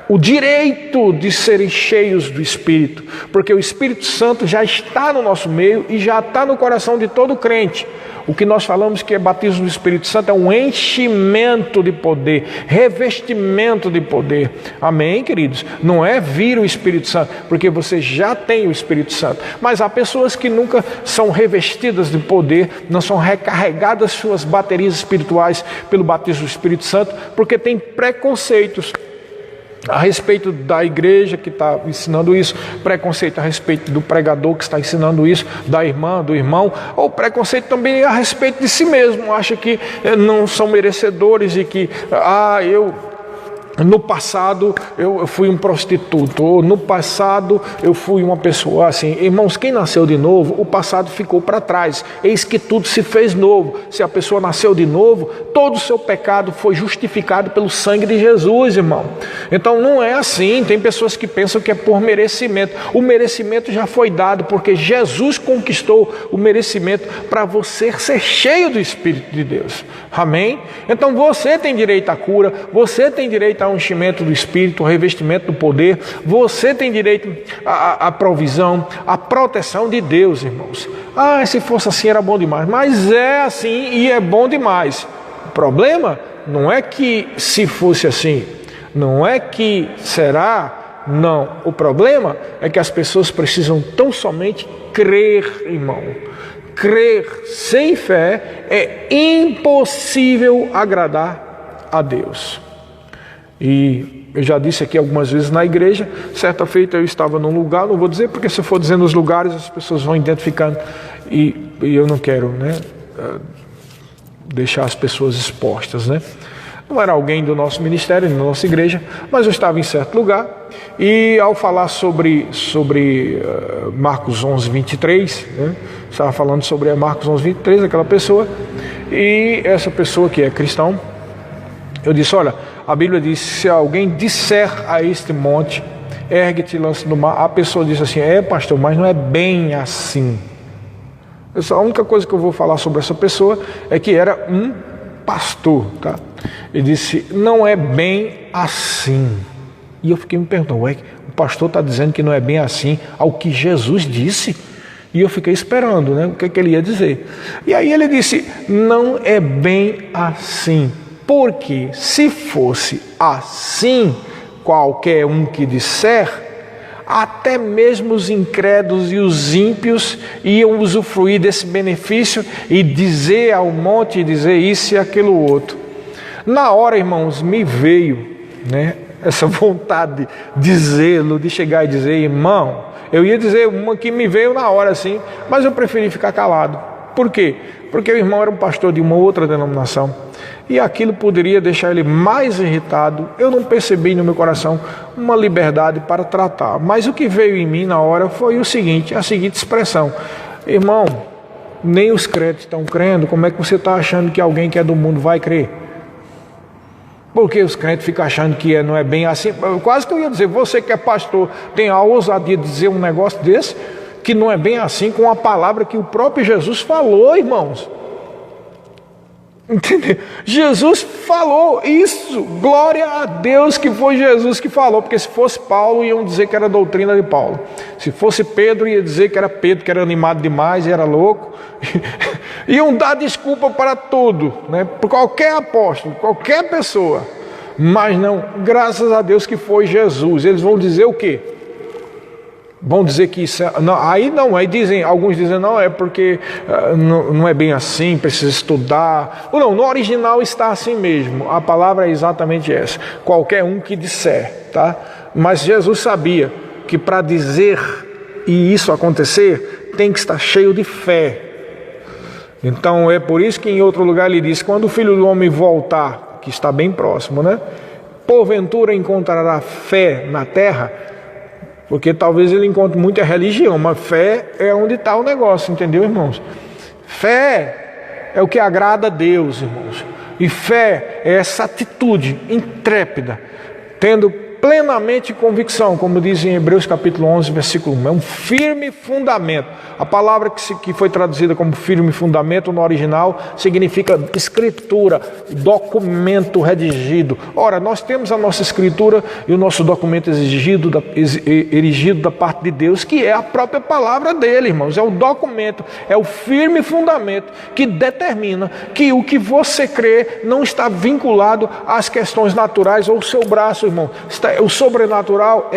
o direito de serem cheios do Espírito, porque o Espírito Santo já está no nosso meio e já está no coração de todo crente. O que nós falamos que é batismo do Espírito Santo é um enchimento de poder, revestimento de poder. Amém, queridos? Não é vir o Espírito Santo, porque você já tem o Espírito Santo. Mas há pessoas que nunca são revestidas de poder, não são recarregadas suas baterias espirituais pelo batismo do Espírito Santo, porque tem preconceitos a respeito da igreja que está ensinando isso, preconceito a respeito do pregador que está ensinando isso, da irmã, do irmão, ou preconceito também a respeito de si mesmo, acha que não são merecedores e que, no passado eu fui um prostituto, ou no passado eu fui uma pessoa assim. Irmãos, quem nasceu de novo, o passado ficou para trás, eis que tudo se fez novo. Se a pessoa nasceu de novo, todo o seu pecado foi justificado pelo sangue de Jesus, irmão. Então não é assim. Tem pessoas que pensam que é por merecimento. O merecimento já foi dado, porque Jesus conquistou o merecimento para você ser cheio do Espírito de Deus. Amém? Então você tem direito à cura, você tem direito ao enchimento do Espírito, ao revestimento do poder, você tem direito à provisão, à proteção de Deus, irmãos. Se fosse assim era bom demais, mas é assim e é bom demais. O problema não é que se fosse assim, não é que será, não. O problema é que as pessoas precisam tão somente crer, irmão. Crer sem fé é impossível agradar a Deus. E eu já disse aqui algumas vezes na igreja, certa feita eu estava num lugar, não vou dizer porque se eu for dizendo os lugares as pessoas vão identificando e eu não quero, deixar as pessoas expostas, Não era alguém do nosso ministério, da nossa igreja, mas eu estava em certo lugar e ao falar sobre Marcos 11, 23, estava falando sobre Marcos 11, 23, aquela pessoa, e essa pessoa que é cristão, eu disse, olha, a Bíblia diz, se alguém disser a este monte, ergue-te e lança no mar, a pessoa disse assim, pastor, mas não é bem assim. A única coisa que eu vou falar sobre essa pessoa é que era um pastor, tá? Ele disse, não é bem assim. E eu fiquei me perguntando, o pastor está dizendo que não é bem assim ao que Jesus disse? E eu fiquei esperando, o que ele ia dizer. E aí ele disse, não é bem assim. Porque se fosse assim, qualquer um que disser, até mesmo os incrédulos e os ímpios iam usufruir desse benefício e dizer ao monte, dizer isso e aquilo outro. Na hora, irmãos, me veio, essa vontade de dizê-lo, de chegar e dizer, irmão, eu ia dizer uma que me veio na hora assim, mas eu preferi ficar calado. Por quê? Porque o irmão era um pastor de uma outra denominação e aquilo poderia deixar ele mais irritado. Eu não percebi no meu coração uma liberdade para tratar, mas o que veio em mim na hora foi a seguinte expressão, irmão, nem os crentes estão crendo, como é que você está achando que alguém que é do mundo vai crer? Porque os crentes ficam achando que não é bem assim. Quase que eu ia dizer, você que é pastor tem a ousadia de dizer um negócio desse, que não é bem assim, com a palavra que o próprio Jesus falou, irmãos. Entendeu? Jesus falou isso, glória a Deus que foi Jesus que falou, porque se fosse Paulo iam dizer que era doutrina de Paulo, se fosse Pedro ia dizer que era Pedro, que era animado demais e era louco, iam dar desculpa para tudo, por qualquer apóstolo, qualquer pessoa, mas não, graças a Deus que foi Jesus. Eles vão dizer o quê? Vão dizer que isso aí dizem, alguns dizem não, é porque não é bem assim, precisa estudar. Ou não, no original está assim mesmo, a palavra é exatamente essa, qualquer um que disser, tá? Mas Jesus sabia que para dizer e isso acontecer, tem que estar cheio de fé. Então é por isso que em outro lugar ele diz, quando o Filho do Homem voltar, que está bem próximo, porventura encontrará fé na terra. Porque talvez ele encontre muita religião, mas fé é onde está o negócio, entendeu, irmãos? Fé é o que agrada a Deus, irmãos. E fé é essa atitude intrépida, tendo plenamente convicção, como diz em Hebreus capítulo 11, versículo 1. É um firme fundamento. A palavra que foi traduzida como firme fundamento no original significa escritura, documento redigido. Ora, nós temos a nossa escritura e o nosso documento erigido da parte de Deus, que é a própria palavra dele, irmãos. É o documento, é o firme fundamento que determina que o que você crê não está vinculado às questões naturais ou o seu braço, irmão. O sobrenatural,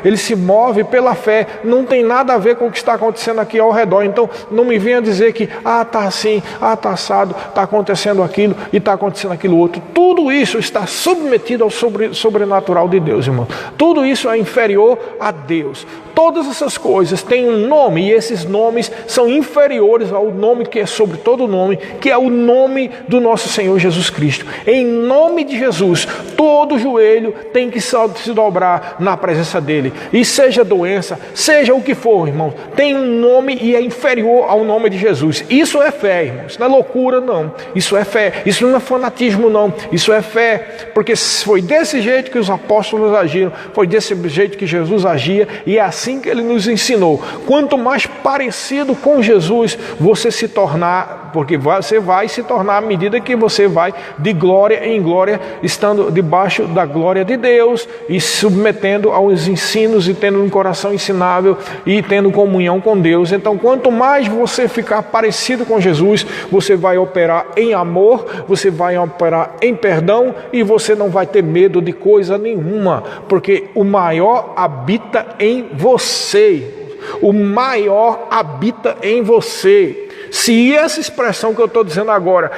ele se move pela fé, não tem nada a ver com o que está acontecendo aqui ao redor. Então não me venha dizer que está assim, está assado, está acontecendo aquilo e está acontecendo aquilo outro. Tudo isso está submetido ao sobrenatural de Deus, irmão. Tudo isso é inferior a Deus. Todas essas coisas têm um nome, e esses nomes são inferiores ao nome que é sobre todo nome, que é o nome do nosso Senhor Jesus Cristo. Em nome de Jesus, todo joelho tem que se dobrar na presença dele. E seja doença, seja o que for, irmãos, tem um nome e é inferior ao nome de Jesus. Isso é fé, irmãos. Isso não é loucura, não. Isso é fé. Isso não é fanatismo, não. Isso é fé. Porque foi desse jeito que os apóstolos agiram, foi desse jeito que Jesus agia, e é assim que ele nos ensinou. Quanto mais parecido com Jesus você se tornar, porque você vai se tornar à medida que você vai de glória em glória, estando debaixo da glória de Deus e submetendo aos ensinos e tendo um coração ensinável e tendo comunhão com Deus. Então, quanto mais você ficar parecido com Jesus, você vai operar em amor, você vai operar em perdão, e você não vai ter medo de coisa nenhuma, porque o maior habita em você. O maior habita em você. Se essa expressão que eu estou dizendo agora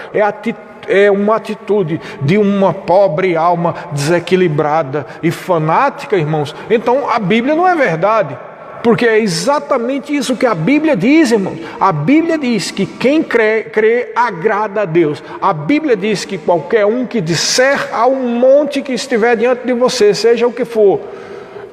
é uma atitude de uma pobre alma desequilibrada e fanática, irmãos, então a Bíblia não é verdade. Porque é exatamente isso que a Bíblia diz, irmãos. A Bíblia diz que quem crê agrada a Deus. A Bíblia diz que qualquer um que disser a um monte que estiver diante de você, seja o que for,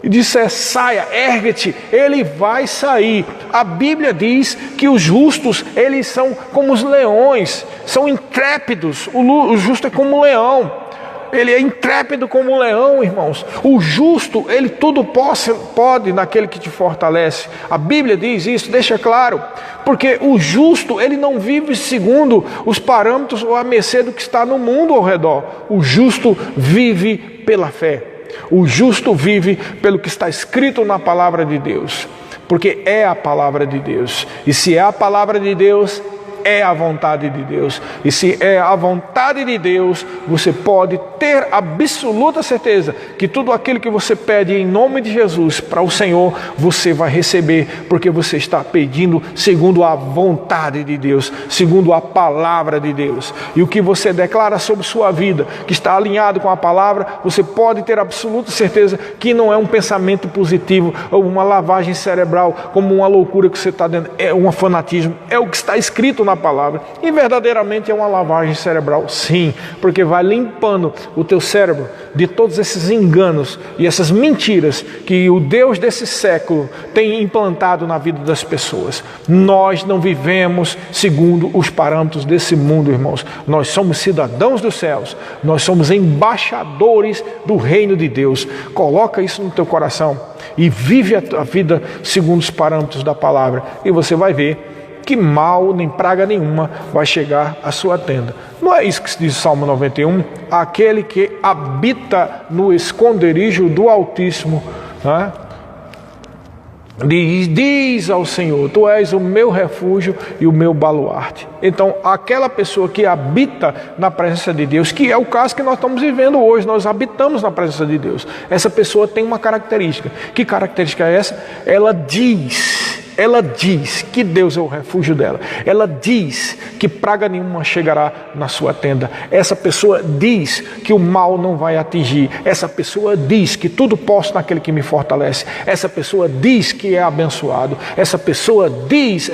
e disser saia, ergue-te, ele vai sair. A Bíblia diz que os justos, eles são como os leões, são intrépidos. O justo é como um leão. Ele é intrépido como um leão, irmãos. O justo, ele tudo pode naquele que te fortalece. A Bíblia diz isso, deixa claro. Porque o justo, ele não vive segundo os parâmetros ou a mercê do que está no mundo ao redor. O justo vive pela fé. O justo vive pelo que está escrito na palavra de Deus. Porque é a palavra de Deus. E se é a palavra de Deus, é a vontade de Deus. E se é a vontade de Deus, você pode ter absoluta certeza que tudo aquilo que você pede em nome de Jesus para o Senhor, você vai receber, porque você está pedindo segundo a vontade de Deus, segundo a palavra de Deus. E o que você declara sobre sua vida, que está alinhado com a palavra, você pode ter absoluta certeza que não é um pensamento positivo ou uma lavagem cerebral, como uma loucura que você está dando, é um fanatismo, é o que está escrito na palavra. E verdadeiramente é uma lavagem cerebral, sim, porque vai limpando o teu cérebro de todos esses enganos e essas mentiras que o Deus desse século tem implantado na vida das pessoas. Nós não vivemos segundo os parâmetros desse mundo, irmãos. Nós somos cidadãos dos céus, nós somos embaixadores do reino de Deus. Coloca isso no teu coração e vive a vida segundo os parâmetros da palavra, e você vai ver que mal nem praga nenhuma vai chegar à sua tenda. Não é isso que se diz o Salmo 91? Aquele que habita no esconderijo do Altíssimo, né? Diz ao Senhor, tu és o meu refúgio e o meu baluarte. Então, aquela pessoa que habita na presença de Deus, que é o caso que nós estamos vivendo hoje, nós habitamos na presença de Deus. Essa pessoa tem uma característica. Que característica é essa? Ela diz que Deus é o refúgio dela. Ela diz que praga nenhuma chegará na sua tenda. Essa pessoa diz que o mal não vai atingir. Essa pessoa diz que tudo posso naquele que me fortalece. Essa pessoa diz que é abençoado. Essa pessoa diz,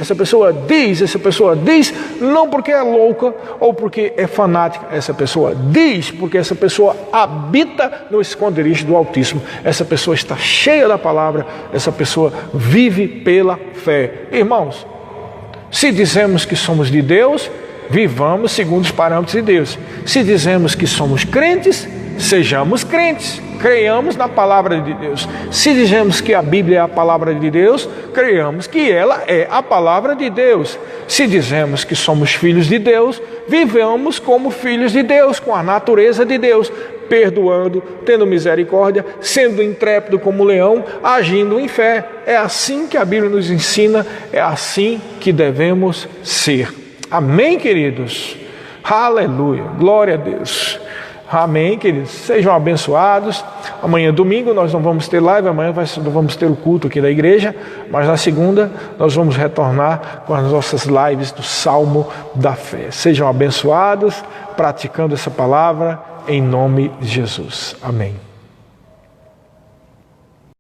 não porque é louca ou porque é fanática. Essa pessoa diz porque essa pessoa habita no esconderijo do Altíssimo. Essa pessoa está cheia da palavra. Essa pessoa vive pela fé. Irmãos, se dizemos que somos de Deus, vivamos segundo os parâmetros de Deus. Se dizemos que somos crentes, sejamos crentes. creiamos na palavra de Deus. Se dizemos que a Bíblia é a palavra de Deus, creiamos que ela é a palavra de Deus. Se dizemos que somos filhos de Deus, vivamos como filhos de Deus, com a natureza de Deus, perdoando, tendo misericórdia, sendo intrépido como leão, agindo em fé. É assim que a Bíblia nos ensina, é assim que devemos ser. Amém, queridos? Aleluia, glória a Deus. Amém, queridos. Sejam abençoados. Amanhã, domingo, nós não vamos ter live. Amanhã vamos ter o culto aqui da igreja. Mas na segunda, nós vamos retornar com as nossas lives do Salmo da Fé. Sejam abençoados, praticando essa palavra, em nome de Jesus. Amém.